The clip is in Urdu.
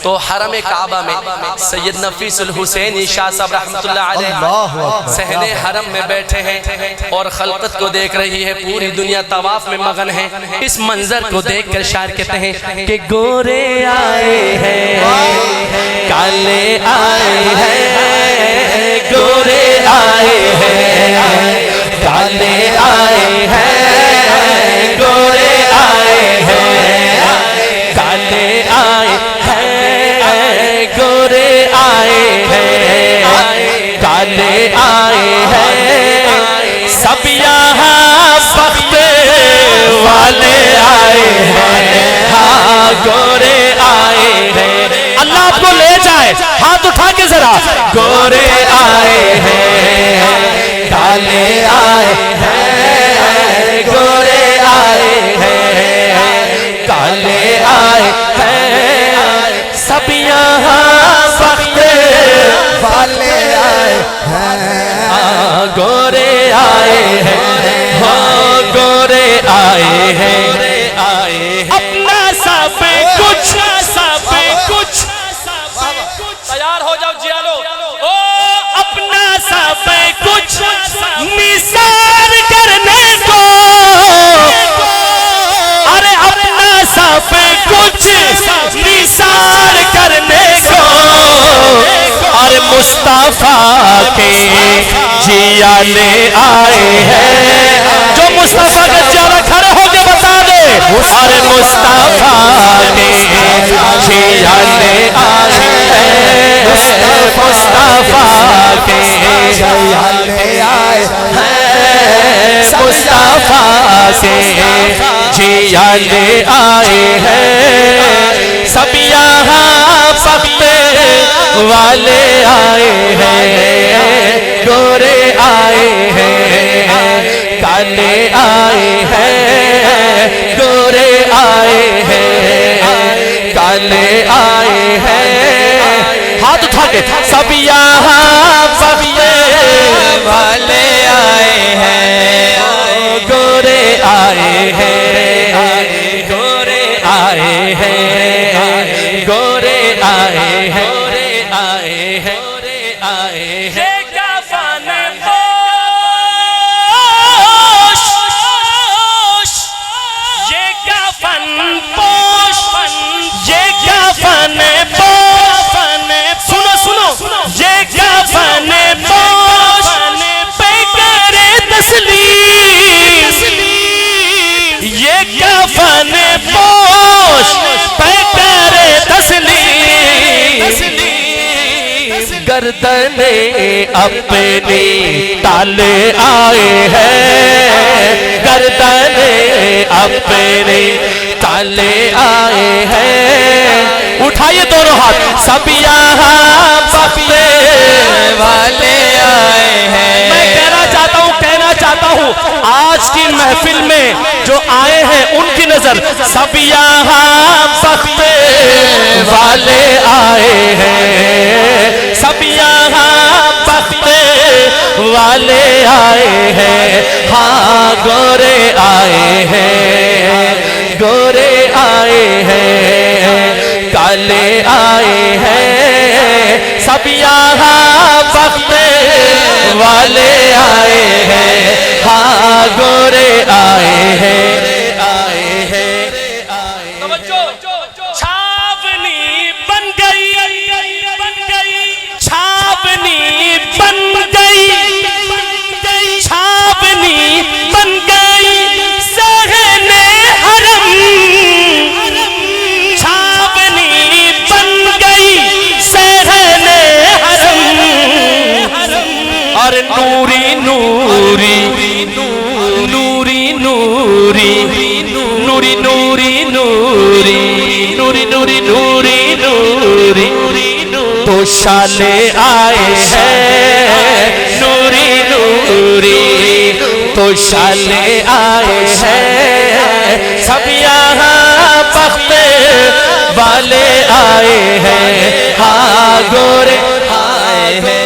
تو حرم کعبہ میں سید نفیس الحسینی شاہ صاحب رحمت اللہ علیہ صحن حرم میں بیٹھے ہیں اور خلقت کو دیکھ رہی ہے، پوری دنیا طواف میں مغن ہے۔ اس منظر کو دیکھ کر شاعر کہتے ہیں کہ گورے آئے ہیں، کالے آئے ہیں، گورے آئے ہیں، کالے آئے ہیں، گورے آئے ہیں، کالے آئے ہیں، گورے آئے ہیں، کالے آئے ہیں، سب یہاں بخت والے آئے ہیں، ہاں گورے آئے ہیں۔ اللہ آپ کو لے جائے، ہاتھ اٹھا کے ذرا، گورے آئے ہیں، کالے آئے ہیں، گورے آئے ہیں، کالے آئے ہیں، سب یہاں بخت والے آئے ہیں، گورے آئے ہیں، ہاں گورے آئے ہیں، اپنا سب کچھ تیار ہو جاؤ جیالو، او اپنا سب کچھ نثار کرنے کو، ارے اپنا سب کچھ نثار کرنے کو، اور مصطفیٰ کے جیالے آئے ہیں، جو مصطفیٰ کے جیالے کھڑے ہو کے بتا دے، اور مصطفیٰ کے جیالے آئے ہیں، مصطفیٰ کے جیالے آئے ہیں، مصطفیٰ کے جیالے آئے ہیں، سب یہاں بخت والے آئے ہیں، گورے آئے ہیں، کالے آئے ہیں، گورے آئے ہیں، کالے آئے ہیں، ہاتھ اٹھا کے سب یہاں بخت والے آئے ہیں، گورے آئے ہیں، گورے آئے ہیں، گورے آئے ہیں، گورے آئے ہیں، گورے آئے ہیں، گردن اپنی تالے آئے ہیں، گردن اپنی تالے آئے ہیں، اٹھائیے دونوں ہاتھ، سب یہاں بخت والے آئے ہیں۔ میں کہنا چاہتا ہوں آج کی محفل میں جو آئے ہیں ان کی نظر، سب یہاں بخت والے آئے ہیں، سب یہاں بخت والے آئے ہیں، ہاں گورے آئے ہیں، گورے آئے ہیں، کالے آئے ہیں، سب یہاں بخت والے آئے ہیں، ہاں گورے آئے ہیں، چھاونی بن گئی، چھاونی بن گئی، چھاونی بن گئی صحن حرم، چھاونی بن گئی صحن حرم، اور نوری نوری نوری نوری نوری نوری نوری نوری نوری نوری نوری تو شالے آئے ہیں، نوری نوری تو شالے آئے ہیں، سب یہاں بخت والے آئے ہیں، ہاں گورے آئے ہیں۔